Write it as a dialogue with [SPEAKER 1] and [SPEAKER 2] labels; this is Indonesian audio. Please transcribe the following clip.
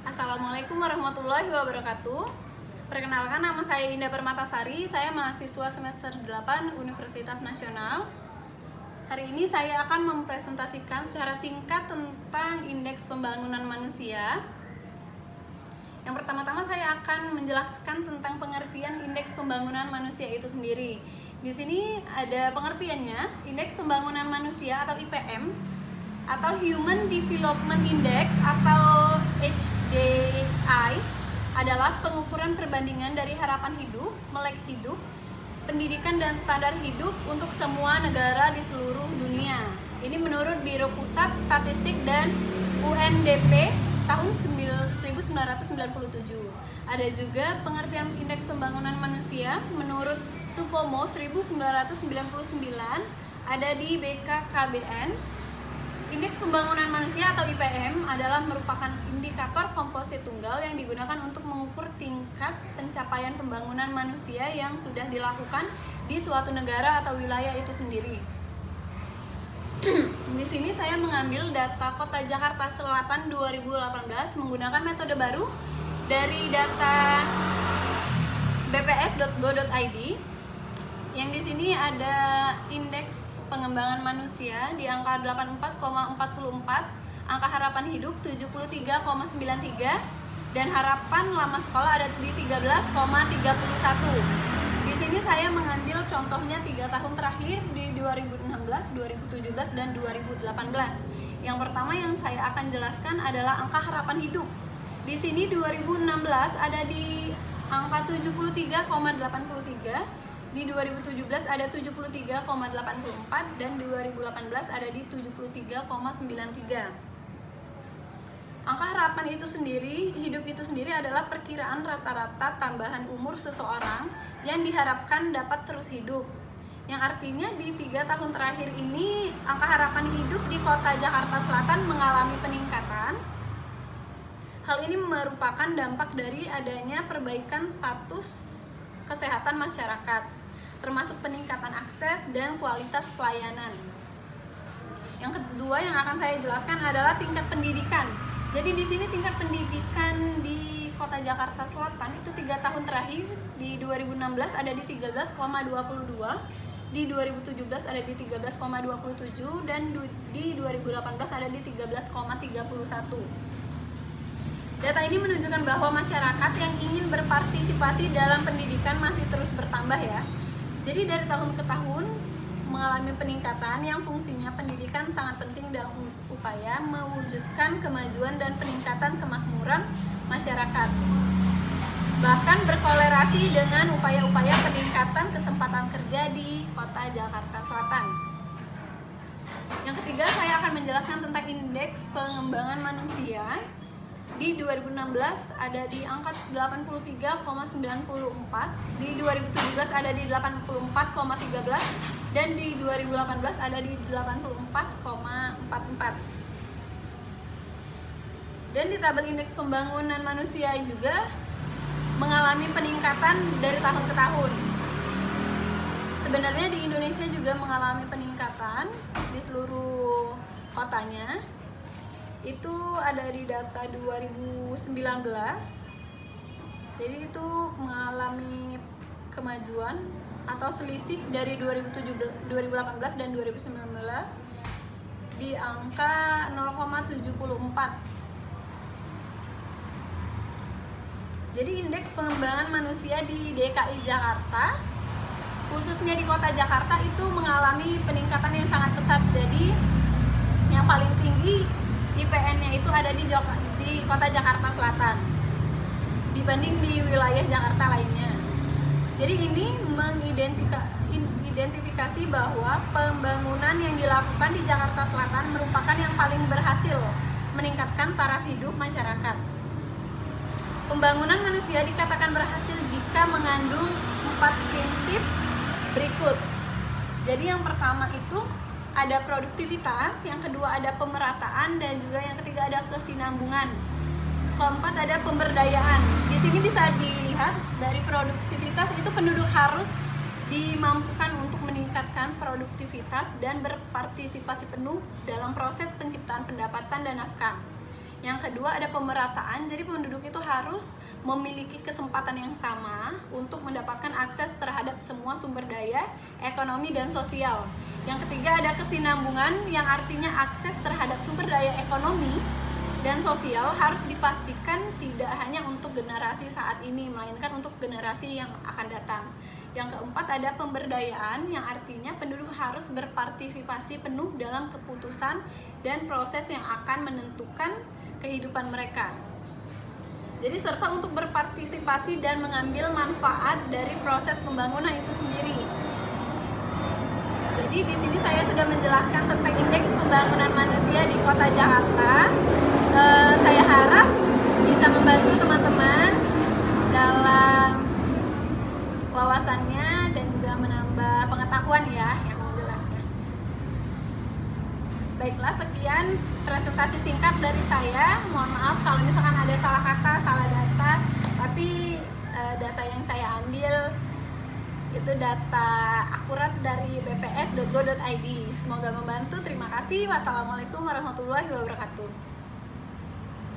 [SPEAKER 1] Assalamualaikum warahmatullahi wabarakatuh. Perkenalkan, nama saya Indah Permatasari. Saya mahasiswa semester 8 Universitas Nasional. Hari ini saya akan mempresentasikan secara singkat tentang indeks pembangunan manusia. Yang pertama-tama saya akan menjelaskan tentang pengertian indeks pembangunan manusia itu sendiri. Di sini ada pengertiannya. Indeks pembangunan manusia atau IPM atau Human Development Index atau HDI adalah pengukuran perbandingan dari harapan hidup, melek hidup, pendidikan dan standar hidup untuk semua negara di seluruh dunia. Ini menurut Biro Pusat Statistik dan UNDP tahun 1997. Ada juga pengertian indeks pembangunan manusia menurut Supomo 1999, ada di BKKBN. Indeks pembangunan manusia atau IPM adalah merupakan indikator komposit tunggal yang digunakan untuk mengukur tingkat pencapaian pembangunan manusia yang sudah dilakukan di suatu negara atau wilayah itu sendiri. Di sini saya mengambil data Kota Jakarta Selatan 2018 menggunakan metode baru dari data bps.go.id. Yang di sini ada indeks pengembangan manusia di angka 84,44, angka harapan hidup 73,93, dan harapan lama sekolah ada di 13,31. Di sini saya mengambil contohnya 3 tahun terakhir di 2016, 2017, dan 2018. Yang pertama yang saya akan jelaskan adalah angka harapan hidup. Di sini 2016 ada di angka 73,83. Di 2017 ada 73,84 dan 2018 ada di 73,93. Angka harapan itu sendiri, hidup itu sendiri adalah perkiraan rata-rata tambahan umur seseorang yang diharapkan dapat terus hidup. Yang artinya di 3 tahun terakhir ini angka harapan hidup di Kota Jakarta Selatan mengalami peningkatan. Hal ini merupakan dampak dari adanya perbaikan status kesehatan masyarakat, termasuk peningkatan akses dan kualitas pelayanan. Yang kedua yang akan saya jelaskan adalah tingkat pendidikan. Jadi di sini tingkat pendidikan di Kota Jakarta Selatan itu 3 tahun terakhir di 2016 ada di 13,22, di 2017 ada di 13,27 dan di 2018 ada di 13,31. Data ini menunjukkan bahwa masyarakat yang ingin berpartisipasi dalam pendidikan masih terus bertambah ya. Jadi dari tahun ke tahun mengalami peningkatan yang fungsinya pendidikan sangat penting dalam upaya mewujudkan kemajuan dan peningkatan kemakmuran masyarakat. Bahkan berkolerasi dengan upaya-upaya peningkatan kesempatan kerja di Kota Jakarta Selatan. Yang ketiga, saya akan menjelaskan tentang indeks pengembangan manusia. Di 2016 ada di angka 83,94, di 2017 ada di 84,13, dan di 2018 ada di 84,44. Dan di tabel indeks pembangunan manusia juga mengalami peningkatan dari tahun ke tahun. Sebenarnya di Indonesia juga mengalami peningkatan di seluruh kotanya. Itu ada di data 2019. Jadi itu mengalami kemajuan atau selisih dari 2018 dan 2019 di angka 0,74. Jadi indeks pengembangan manusia di DKI Jakarta, khususnya di Kota Jakarta, itu mengalami peningkatan yang sangat pesat. Jadi yang paling tinggi IPN-nya itu ada di Kota Jakarta Selatan dibanding di wilayah Jakarta lainnya. Jadi ini mengidentifikasi bahwa pembangunan yang dilakukan di Jakarta Selatan merupakan yang paling berhasil meningkatkan taraf hidup masyarakat. Pembangunan manusia dikatakan berhasil jika mengandung 4 prinsip berikut. Jadi yang pertama itu ada produktivitas, yang kedua ada pemerataan, dan juga yang ketiga ada kesinambungan. Keempat ada pemberdayaan. Di sini bisa dilihat dari produktivitas itu penduduk harus dimampukan untuk meningkatkan produktivitas dan berpartisipasi penuh dalam proses penciptaan pendapatan dan nafkah. Yang kedua ada pemerataan, jadi penduduk itu harus memiliki kesempatan yang sama untuk mendapatkan akses terhadap semua sumber daya, ekonomi, dan sosial. Yang ketiga ada kesinambungan, yang artinya akses terhadap sumber daya ekonomi dan sosial harus dipastikan tidak hanya untuk generasi saat ini, melainkan untuk generasi yang akan datang. Yang keempat ada pemberdayaan, yang artinya penduduk harus berpartisipasi penuh dalam keputusan dan proses yang akan menentukan kehidupan mereka. Jadi serta untuk berpartisipasi dan mengambil manfaat dari proses pembangunan itu sendiri. Jadi di sini saya sudah menjelaskan tentang indeks pembangunan manusia di Kota Jakarta. Saya harap bisa membantu teman-teman dalam wawasannya dan juga menambah pengetahuan ya yang menjelaskan. Baiklah, sekian presentasi singkat dari saya. Mohon maaf kalau misalkan ada salah kata, salah data, tapi data yang saya ambil itu data akurat dari bps.go.id. Semoga membantu. Terima kasih. Wassalamualaikum warahmatullahi wabarakatuh.